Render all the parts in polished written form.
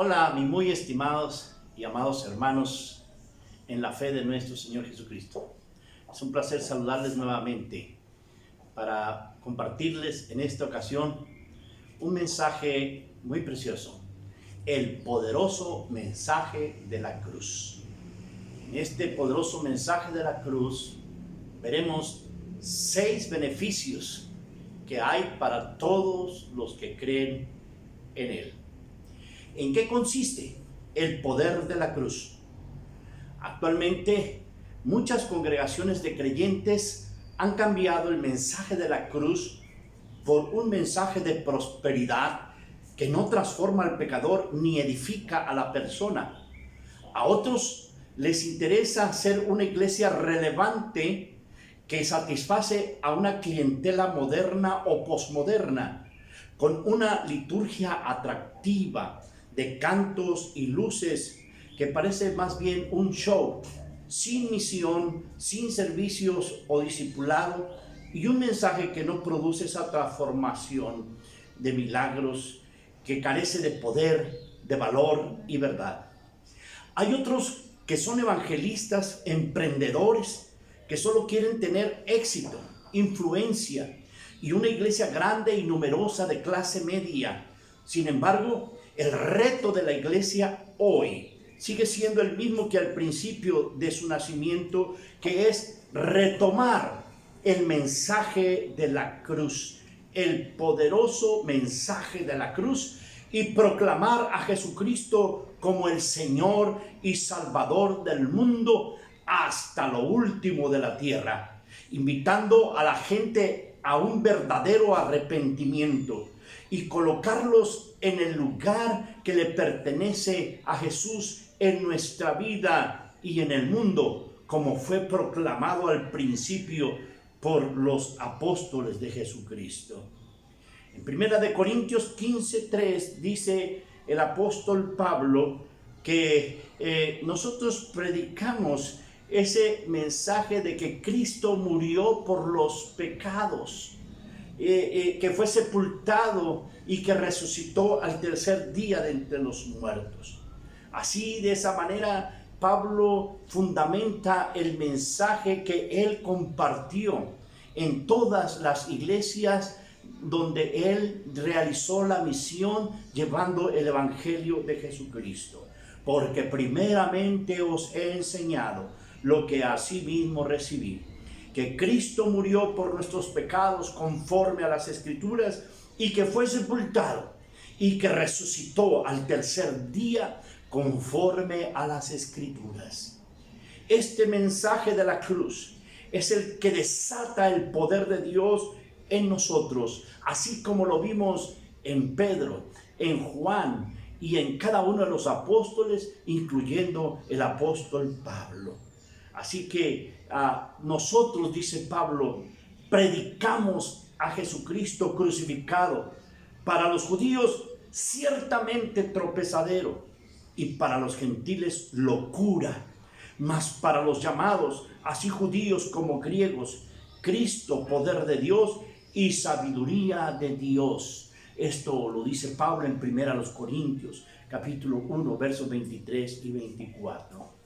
Hola, mis muy estimados y amados hermanos en la fe de nuestro Señor Jesucristo. Es un placer saludarles nuevamente para compartirles en esta ocasión un mensaje muy precioso, el poderoso mensaje de la cruz. En este poderoso mensaje de la cruz veremos 6 beneficios que hay para todos los que creen en él. ¿En qué consiste el poder de la cruz? Actualmente, muchas congregaciones de creyentes han cambiado el mensaje de la cruz por un mensaje de prosperidad que no transforma al pecador ni edifica a la persona. A otros les interesa ser una iglesia relevante que satisface a una clientela moderna o posmoderna, con una liturgia atractiva de cantos y luces que parece más bien un show, sin misión, sin servicios o discipulado, y un mensaje que no produce esa transformación de milagros, que carece de poder, de valor y verdad. Hay otros que son evangelistas, emprendedores, que solo quieren tener éxito, influencia y una iglesia grande y numerosa de clase media. Sin embargo, el reto de la iglesia hoy sigue siendo el mismo que al principio de su nacimiento, que es retomar el mensaje de la cruz, el poderoso mensaje de la cruz, y proclamar a Jesucristo como el Señor y Salvador del mundo hasta lo último de la tierra, invitando a la gente a un verdadero arrepentimiento y colocarlos en el lugar que le pertenece a Jesús en nuestra vida y en el mundo, como fue proclamado al principio por los apóstoles de Jesucristo. En 1 Corintios 15:3 dice el apóstol Pablo que nosotros predicamos ese mensaje de que Cristo murió por los pecados, que fue sepultado y que resucitó al tercer día de entre los muertos. Así, de esa manera, Pablo fundamenta el mensaje que él compartió en todas las iglesias donde él realizó la misión llevando el evangelio de Jesucristo. Porque primeramente os he enseñado lo que asimismo recibí, que Cristo murió por nuestros pecados conforme a las Escrituras, y que fue sepultado y que resucitó al tercer día conforme a las Escrituras. Este mensaje de la cruz es el que desata el poder de Dios en nosotros, así como lo vimos en Pedro, en Juan y en cada uno de los apóstoles, incluyendo el apóstol Pablo. Así que nosotros, dice Pablo, predicamos a Jesucristo crucificado, para los judíos ciertamente tropezadero y para los gentiles locura, mas para los llamados, así judíos como griegos, Cristo poder de Dios y sabiduría de Dios. Esto lo dice Pablo en 1 Corintios capítulo 1 versos 23 y 24.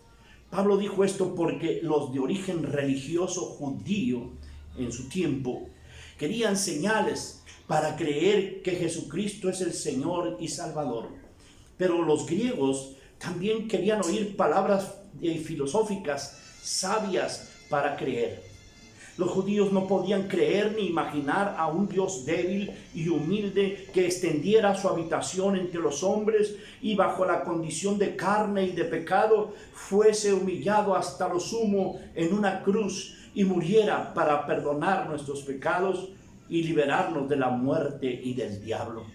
Pablo dijo esto porque los de origen religioso judío en su tiempo querían señales para creer que Jesucristo es el Señor y Salvador. Pero los griegos también querían oír palabras filosóficas, sabias para creer. Los judíos no podían creer ni imaginar a un Dios débil y humilde que extendiera su habitación entre los hombres y bajo la condición de carne y de pecado fuese humillado hasta lo sumo en una cruz y muriera para perdonar nuestros pecados y liberarnos de la muerte y del diablo.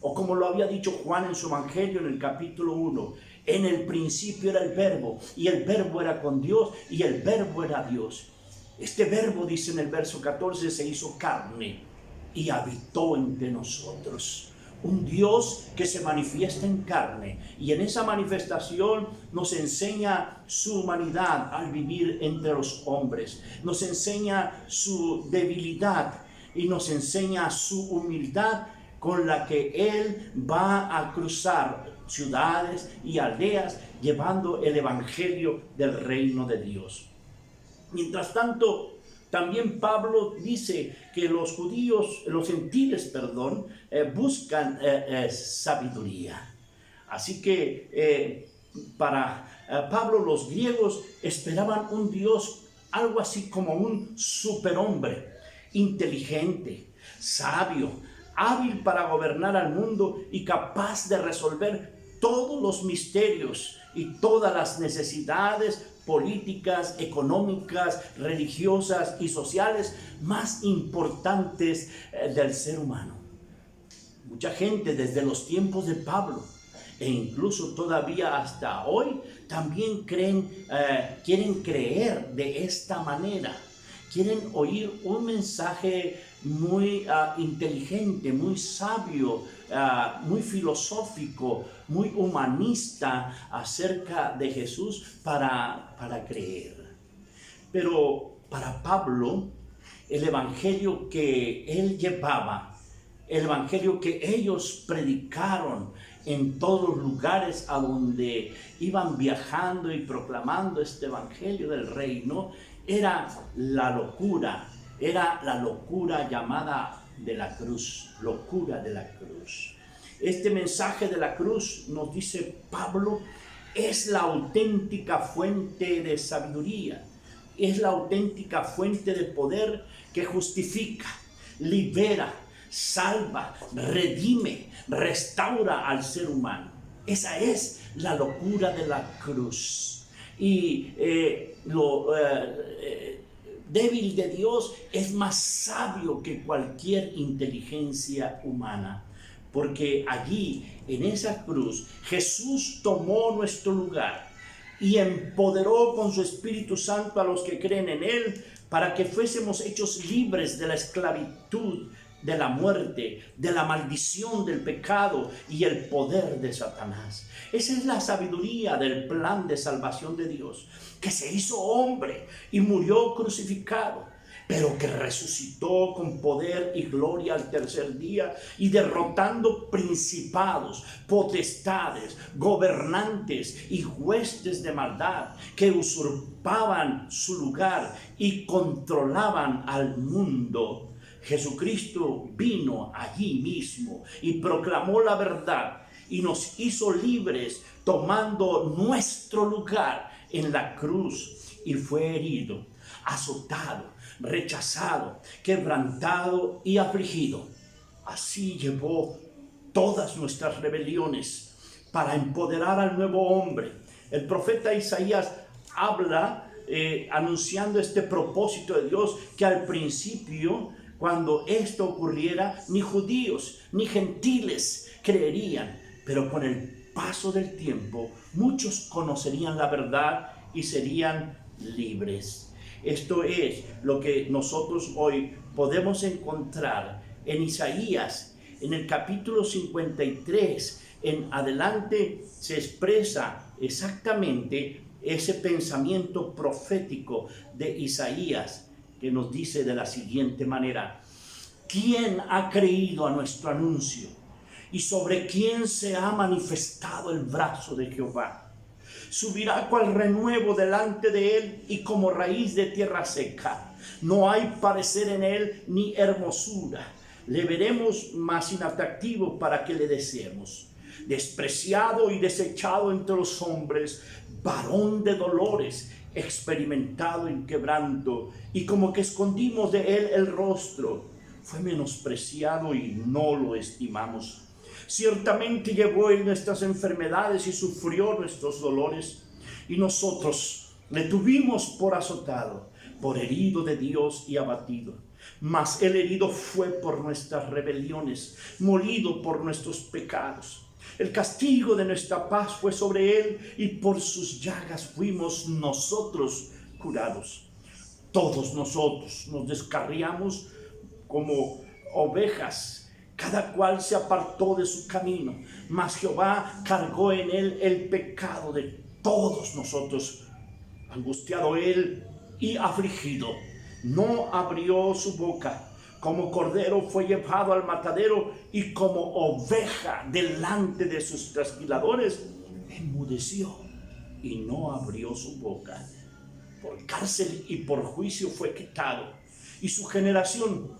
O como lo había dicho Juan en su evangelio en el capítulo 1, en el principio era el verbo, y el verbo era con Dios, y el verbo era Dios. Este verbo, dice en el verso 14, se hizo carne y habitó entre nosotros. Un Dios que se manifiesta en carne, y en esa manifestación nos enseña su humanidad al vivir entre los hombres, nos enseña su debilidad y nos enseña su humildad con la que Él va a cruzar ciudades y aldeas, llevando el evangelio del reino de Dios. Mientras tanto, también Pablo dice que los gentiles, buscan sabiduría. Así que para Pablo, los griegos esperaban un Dios, algo así como un superhombre, inteligente, sabio, hábil para gobernar al mundo y capaz de resolver todos los misterios y todas las necesidades políticas, económicas, religiosas y sociales más importantes del ser humano. Mucha gente desde los tiempos de Pablo e incluso todavía hasta hoy también quieren creer de esta manera. Quieren oír un mensaje muy inteligente, muy sabio, muy filosófico, muy humanista acerca de Jesús para creer. Pero para Pablo, el evangelio que él llevaba, el evangelio que ellos predicaron en todos los lugares a donde iban viajando y proclamando este evangelio del reino, era la locura llamada de la cruz, locura de la cruz. Este mensaje de la cruz, nos dice Pablo, es la auténtica fuente de sabiduría, es la auténtica fuente de poder que justifica, libera, salva, redime, restaura al ser humano. Esa es la locura de la cruz. Y débil de Dios es más sabio que cualquier inteligencia humana, porque allí en esa cruz Jesús tomó nuestro lugar y empoderó con su Espíritu Santo a los que creen en Él para que fuésemos hechos libres de la esclavitud, de la muerte, de la maldición del pecado y el poder de Satanás. Esa es la sabiduría del plan de salvación de Dios, que se hizo hombre y murió crucificado, pero que resucitó con poder y gloria al tercer día y derrotando principados, potestades, gobernantes y huestes de maldad que usurpaban su lugar y controlaban al mundo. Jesucristo vino allí mismo y proclamó la verdad y nos hizo libres tomando nuestro lugar en la cruz, y fue herido, azotado, rechazado, quebrantado y afligido. Así llevó todas nuestras rebeliones para empoderar al nuevo hombre. El profeta Isaías habla anunciando este propósito de Dios, que al principio, cuando esto ocurriera, ni judíos ni gentiles creerían, pero con el paso del tiempo muchos conocerían la verdad y serían libres. Esto es lo que nosotros hoy podemos encontrar en Isaías, en el capítulo 53 en adelante. Se expresa exactamente ese pensamiento profético de Isaías, que nos dice de la siguiente manera: ¿quién ha creído a nuestro anuncio? ¿Y sobre quién se ha manifestado el brazo de Jehová? Subirá cual renuevo delante de él y como raíz de tierra seca. No hay parecer en él ni hermosura. Le veremos más inatractivo para que le deseemos. Despreciado y desechado entre los hombres, varón de dolores, experimentado en quebranto, y como que escondimos de él el rostro. Fue menospreciado y no lo estimamos. Ciertamente llevó él nuestras enfermedades y sufrió nuestros dolores, y nosotros le tuvimos por azotado, por herido de Dios y abatido. Mas el herido fue por nuestras rebeliones, molido por nuestros pecados. El castigo de nuestra paz fue sobre él, y por sus llagas fuimos nosotros curados. Todos nosotros nos descarriamos como ovejas, cada cual se apartó de su camino, mas Jehová cargó en él el pecado de todos nosotros. Angustiado él y afligido, no abrió su boca. como cordero fue llevado al matadero y como oveja delante de sus trasquiladores, enmudeció y no abrió su boca. Por cárcel y por juicio fue quitado. Y su generación,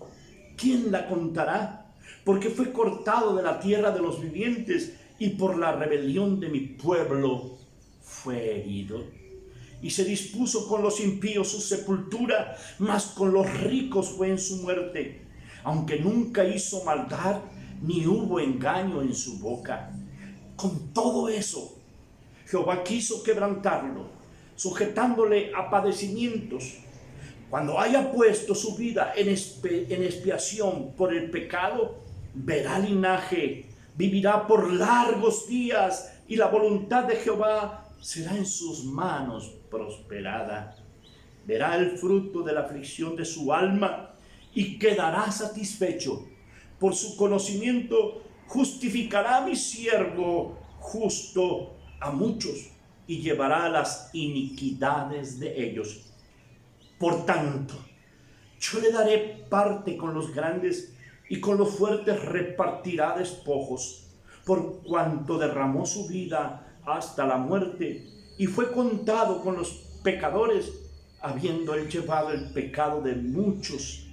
¿quién la contará? Porque fue cortado de la tierra de los vivientes y por la rebelión de mi pueblo fue herido. Y se dispuso con los impíos su sepultura, mas con los ricos fue en su muerte, aunque nunca hizo maldad, ni hubo engaño en su boca. Con todo eso, Jehová quiso quebrantarlo, sujetándole a padecimientos. Cuando haya puesto su vida en expiación por el pecado, verá linaje, vivirá por largos días, y la voluntad de Jehová será en sus manos prosperada. Verá el fruto de la aflicción de su alma y quedará satisfecho. Por su conocimiento justificará mi siervo justo a muchos y llevará las iniquidades de ellos. Por tanto, yo le daré parte con los grandes y con los fuertes repartirá despojos, por cuanto derramó su vida hasta la muerte y fue contado con los pecadores, habiendo él llevado el pecado de muchos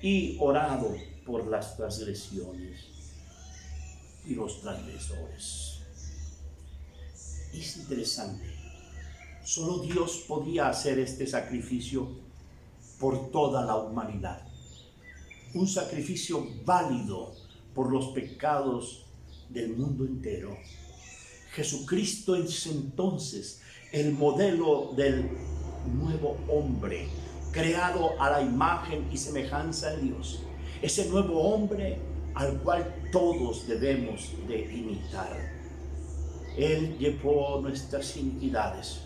y orado por las transgresiones y los transgresores. Es interesante. Solo Dios podía hacer este sacrificio por toda la humanidad. Un sacrificio válido por los pecados del mundo entero. Jesucristo es entonces el modelo del nuevo hombre, creado a la imagen y semejanza de Dios. Ese nuevo hombre al cual todos debemos de imitar. Él llevó nuestras iniquidades.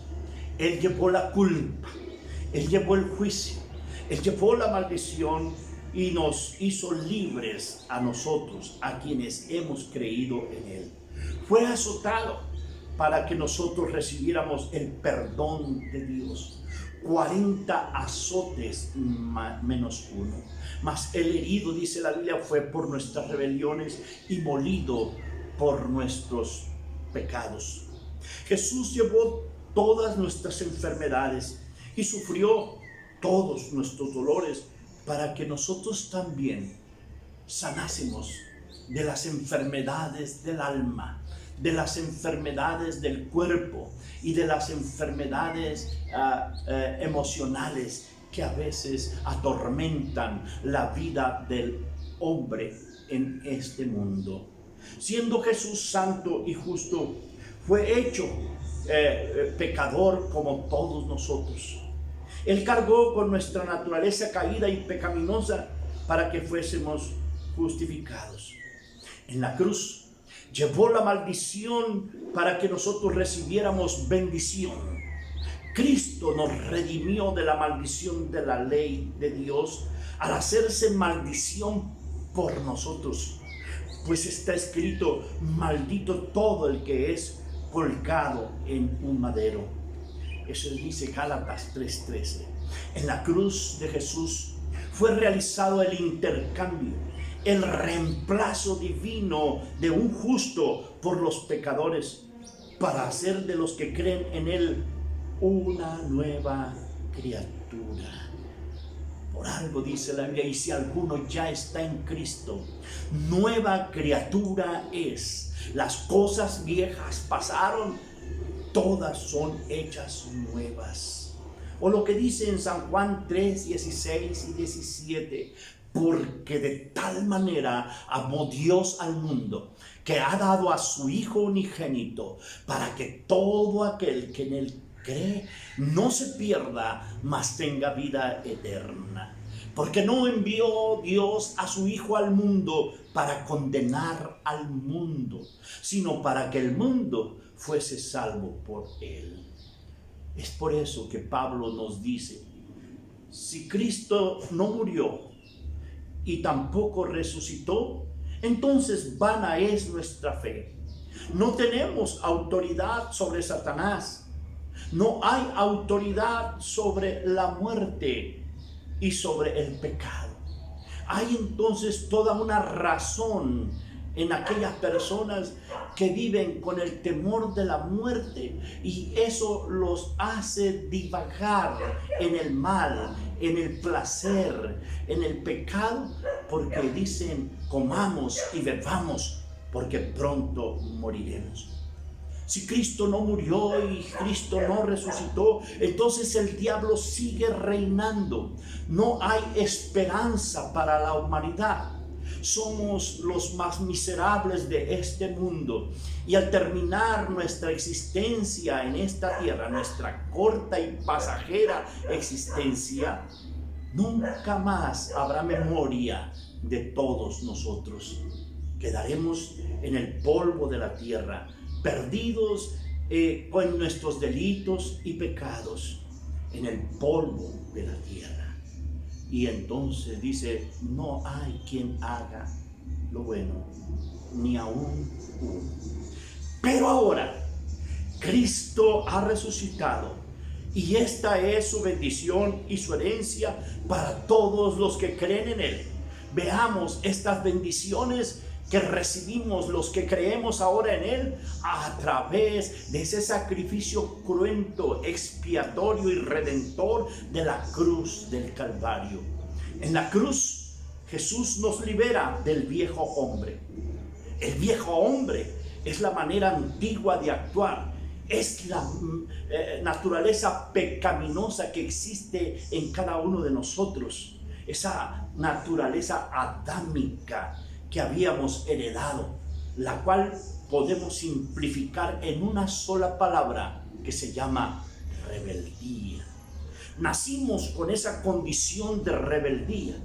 Él llevó la culpa. Él llevó el juicio. Él llevó la maldición y nos hizo libres a nosotros, a quienes hemos creído en Él. Fue azotado para que nosotros recibiéramos el perdón de Dios. 40 azotes menos uno. Mas el herido, dice la Biblia, fue por nuestras rebeliones y molido por nuestros pecados. Jesús llevó todas nuestras enfermedades y sufrió todos nuestros dolores para que nosotros también sanásemos de las enfermedades del alma, de las enfermedades del cuerpo y de las enfermedades emocionales que a veces atormentan la vida del hombre en este mundo. Siendo Jesús santo y justo, fue hecho pecador como todos nosotros. Él cargó con nuestra naturaleza caída y pecaminosa para que fuésemos justificados. En la cruz llevó la maldición para que nosotros recibiéramos bendición. Cristo nos redimió de la maldición de la ley de Dios al hacerse maldición por nosotros. Pues está escrito: maldito todo el que es colgado en un madero. Eso dice Gálatas 3:13. En la cruz de Jesús fue realizado el intercambio, el reemplazo divino de un justo por los pecadores, para hacer de los que creen en Él una nueva criatura. Por algo dice la Biblia: y si alguno ya está en Cristo, nueva criatura es. Las cosas viejas pasaron, todas son hechas nuevas. O lo que dice en San Juan 3:16 y 17: porque de tal manera amó Dios al mundo, que ha dado a su Hijo unigénito, para que todo aquel que en Él cree no se pierda, mas tenga vida eterna. Porque no envió Dios a su Hijo al mundo para condenar al mundo, sino para que el mundo fuese salvo por Él. Es por eso que Pablo nos dice: si Cristo no murió y tampoco resucitó, entonces vana es nuestra fe. No tenemos autoridad sobre Satanás. No hay autoridad sobre la muerte y sobre el pecado. Hay entonces toda una razón en aquellas personas que viven con el temor de la muerte, y eso los hace divagar en el mal, en el placer, en el pecado, porque dicen: comamos y bebamos, porque pronto moriremos. Si Cristo no murió y Cristo no resucitó, entonces el diablo sigue reinando. No hay esperanza para la humanidad. Somos los más miserables de este mundo, y al terminar nuestra existencia en esta tierra, nuestra corta y pasajera existencia, nunca más habrá memoria de todos nosotros. Quedaremos en el polvo de la tierra, perdidos con nuestros delitos y pecados, en el polvo de la tierra. Y entonces dice: no hay quien haga lo bueno, ni aún uno. Pero ahora Cristo ha resucitado, y esta es su bendición y su herencia para todos los que creen en Él. Veamos estas bendiciones que recibimos los que creemos ahora en Él, a través de ese sacrificio cruento, expiatorio y redentor de la cruz del Calvario. En la cruz, Jesús nos libera del viejo hombre. El viejo hombre es la manera antigua de actuar, es la naturaleza pecaminosa que existe en cada uno de nosotros, esa naturaleza adámica que habíamos heredado, la cual podemos simplificar en una sola palabra que se llama rebeldía. Nacimos con esa condición de rebeldía.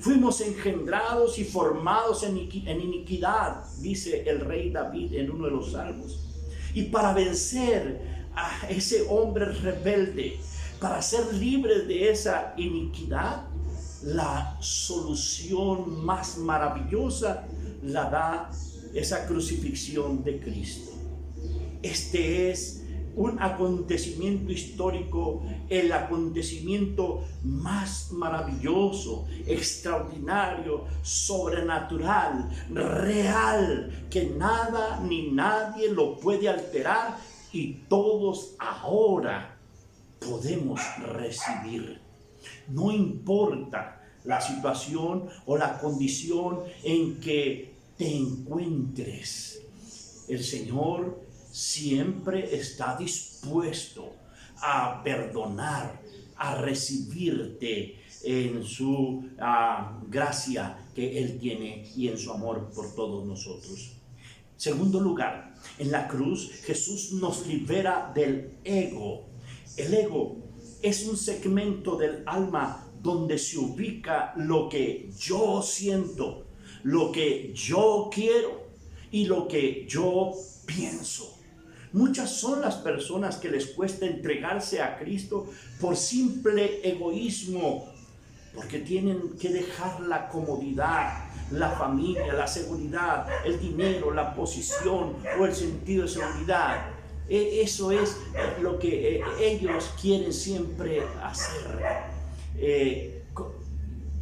Fuimos engendrados y formados en iniquidad, dice el rey David en uno de los salmos. Y para vencer a ese hombre rebelde, para ser libres de esa iniquidad, la solución más maravillosa la da esa crucifixión de Cristo. Este es un acontecimiento histórico, el acontecimiento más maravilloso, extraordinario, sobrenatural, real, que nada ni nadie lo puede alterar, y todos ahora podemos recibir. No importa la situación o la condición en que te encuentres, el Señor siempre está dispuesto a perdonar, a recibirte en su gracia que Él tiene y en su amor por todos nosotros. Segundo lugar, en la cruz Jesús nos libera del ego. El ego es un segmento del alma donde se ubica lo que yo siento, lo que yo quiero y lo que yo pienso. Muchas son las personas que les cuesta entregarse a Cristo por simple egoísmo, porque tienen que dejar la comodidad, la familia, la seguridad, el dinero, la posición o el sentido de seguridad. Eso es lo que ellos quieren siempre hacer. He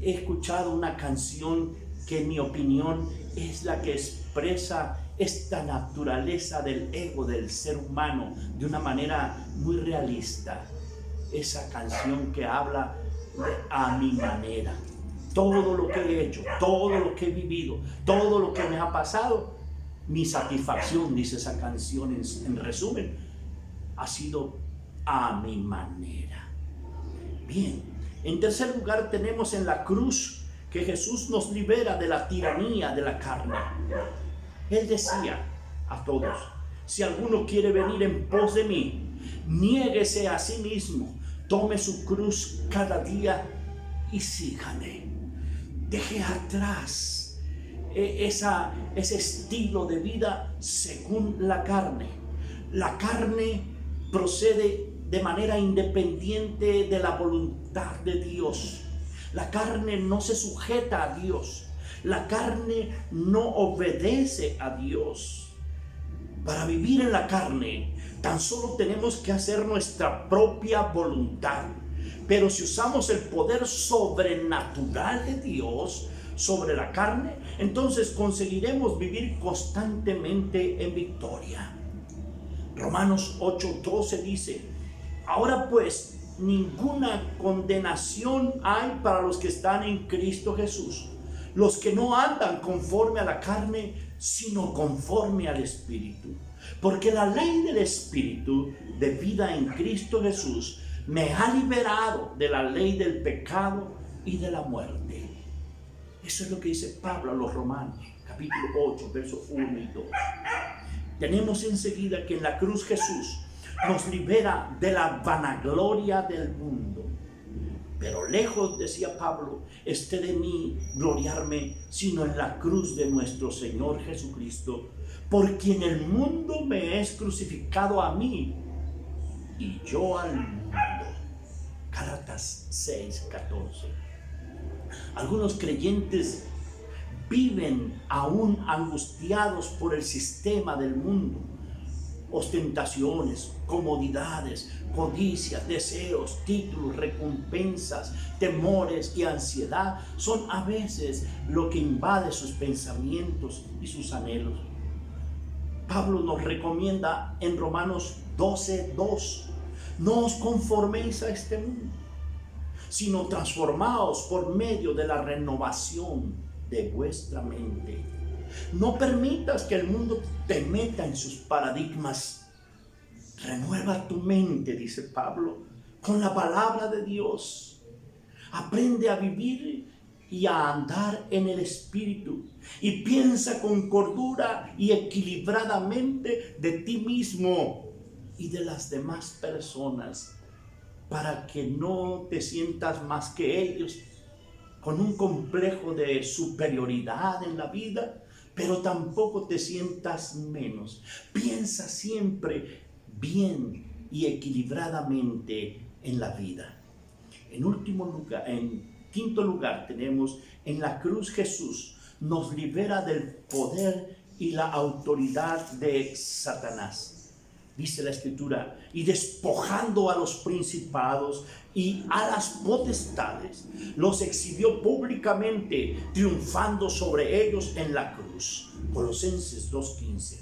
escuchado una canción que en mi opinión es la que expresa esta naturaleza del ego del ser humano de una manera muy realista. Esa canción que habla de a mi manera. Todo lo que he hecho, todo lo que he vivido, todo lo que me ha pasado, mi satisfacción, dice esa canción en resumen, ha sido a mi manera. Bien, en tercer lugar tenemos en la cruz que Jesús nos libera de la tiranía de la carne. Él decía a todos: si alguno quiere venir en pos de mí, niéguese a sí mismo, tome su cruz cada día y sígame. Deje atrás ese estilo de vida según la carne. La carne procede de manera independiente de la voluntad de Dios. La carne no se sujeta a Dios. La carne no obedece a Dios. Para vivir en la carne, tan solo tenemos que hacer nuestra propia voluntad. Pero si usamos el poder sobrenatural de Dios, sobre la carne, entonces conseguiremos vivir constantemente en victoria. Romanos 8:12 dice: ahora pues, ninguna condenación hay para los que están en Cristo Jesús, los que no andan conforme a la carne, sino conforme al Espíritu. Porque la ley del Espíritu de vida en Cristo Jesús me ha liberado de la ley del pecado y de la muerte. Eso es lo que dice Pablo a los Romanos, capítulo 8, versos 1 y 2. Tenemos enseguida que en la cruz Jesús nos libera de la vanagloria del mundo. Pero lejos, decía Pablo, esté de mí gloriarme, sino en la cruz de nuestro Señor Jesucristo, por quien el mundo me es crucificado a mí y yo al mundo. Gálatas 6:14. Algunos creyentes viven aún angustiados por el sistema del mundo. Ostentaciones, comodidades, codicias, deseos, títulos, recompensas, temores y ansiedad son a veces lo que invade sus pensamientos y sus anhelos. Pablo nos recomienda en Romanos 12:2: no os conforméis a este mundo, sino transformaos por medio de la renovación de vuestra mente. No permitas que el mundo te meta en sus paradigmas. Renueva tu mente, dice Pablo, con la palabra de Dios. Aprende a vivir y a andar en el Espíritu, y piensa con cordura y equilibradamente de ti mismo y de las demás personas, para que no te sientas más que ellos, con un complejo de superioridad en la vida, pero tampoco te sientas menos. Piensa siempre bien y equilibradamente en la vida. En quinto lugar tenemos: en la cruz Jesús nos libera del poder y la autoridad de Satanás. Dice la Escritura: y despojando a los principados y a las potestades, los exhibió públicamente, triunfando sobre ellos en la cruz. Colosenses 2:15.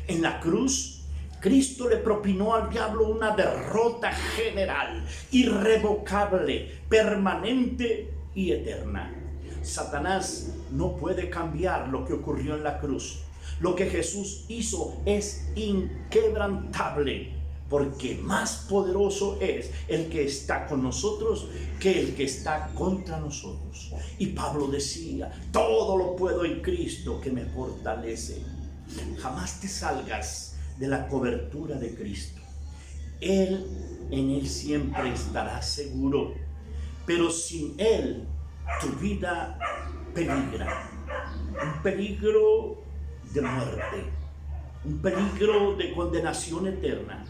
En la cruz, Cristo le propinó al diablo una derrota general, irrevocable, permanente y eterna. Satanás no puede cambiar lo que ocurrió en la cruz. Lo que Jesús hizo es inquebrantable, porque más poderoso es el que está con nosotros que el que está contra nosotros. Y Pablo decía: todo lo puedo en Cristo que me fortalece. Jamás te salgas de la cobertura de Cristo. En Él siempre estarás seguro, pero sin Él tu vida peligra. Un peligro de muerte, un peligro de condenación eterna.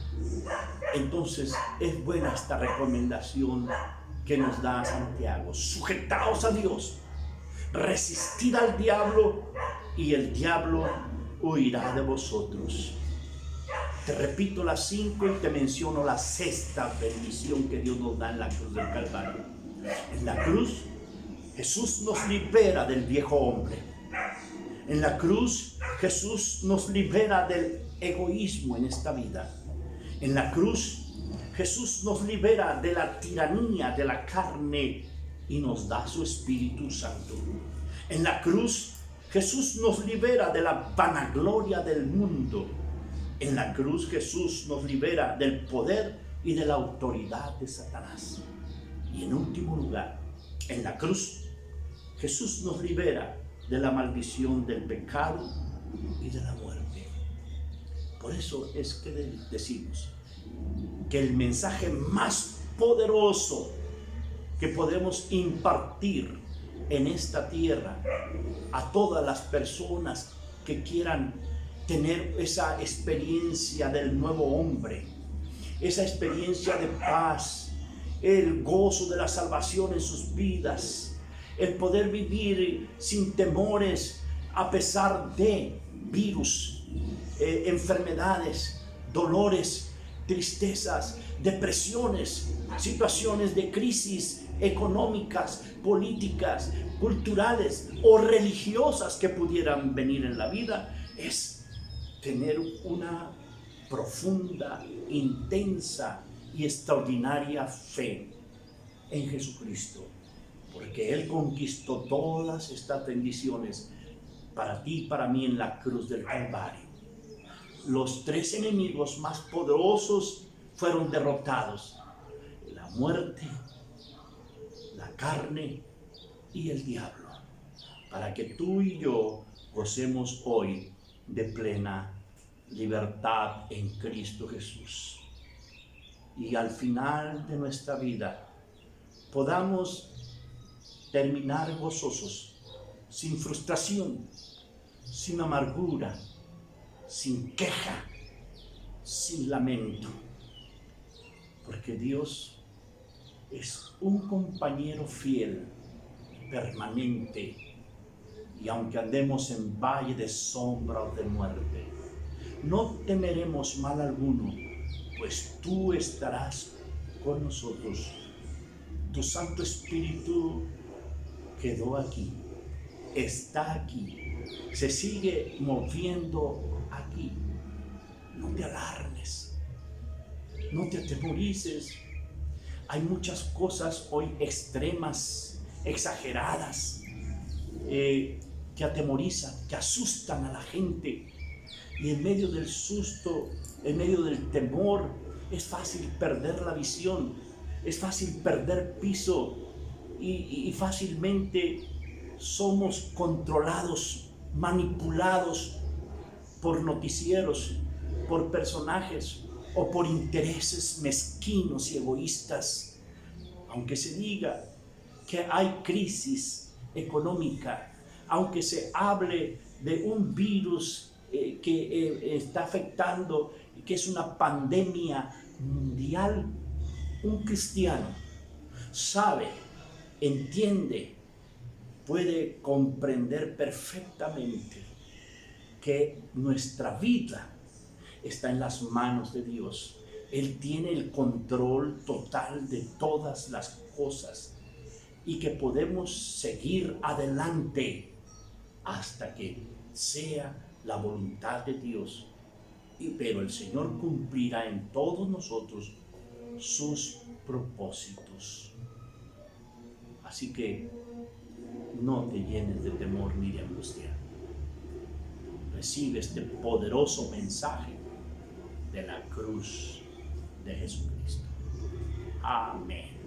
Entonces es buena esta recomendación que nos da Santiago: sujetaos a Dios, resistid al diablo y el diablo huirá de vosotros. Te repito las 5 y te menciono la 6ª bendición que Dios nos da en la cruz del Calvario. En la cruz Jesús nos libera del viejo hombre. En la cruz Jesús nos libera del egoísmo en esta vida. En la cruz Jesús nos libera de la tiranía de la carne y nos da su Espíritu Santo. En la cruz Jesús nos libera de la vanagloria del mundo. En la cruz Jesús nos libera del poder y de la autoridad de Satanás. Y en último lugar, en la cruz Jesús nos libera de la maldición del pecado y de la muerte. Por eso es que decimos que el mensaje más poderoso que podemos impartir en esta tierra a todas las personas que quieran tener esa experiencia del nuevo hombre, esa experiencia de paz, el gozo de la salvación en sus vidas, el poder vivir sin temores a pesar de virus, enfermedades, dolores, tristezas, depresiones, situaciones de crisis económicas, políticas, culturales o religiosas que pudieran venir en la vida, es tener una profunda, intensa y extraordinaria fe en Jesucristo, porque Él conquistó todas estas bendiciones para ti y para mí en la cruz del Calvario. Los tres enemigos más poderosos fueron derrotados: la muerte, la carne y el diablo, para que tú y yo gocemos hoy de plena libertad en Cristo Jesús. Y al final de nuestra vida podamos terminar gozosos, sin frustración, sin amargura, sin queja, sin lamento, porque Dios es un compañero fiel, permanente, y aunque andemos en valle de sombra o de muerte, no temeremos mal alguno, pues tú estarás con nosotros. Tu Santo Espíritu quedó aquí, está aquí, se sigue moviendo aquí. No te alarmes, no te atemorices. Hay muchas cosas hoy extremas, exageradas, que atemorizan, que asustan a la gente. Y en medio del susto, en medio del temor, es fácil perder la visión, es fácil perder piso y fácilmente somos controlados, manipulados por noticieros, por personajes o por intereses mezquinos y egoístas. Aunque se diga que hay crisis económica, aunque se hable de un virus que está afectando, que es una pandemia mundial, un cristiano sabe, entiende, puede comprender perfectamente que nuestra vida está en las manos de Dios. Él tiene el control total de todas las cosas y que podemos seguir adelante hasta que sea la voluntad de Dios. Pero el Señor cumplirá en todos nosotros sus propósitos. Así que no te llenes de temor ni de angustia. Recibe este poderoso mensaje de la cruz de Jesucristo. Amén.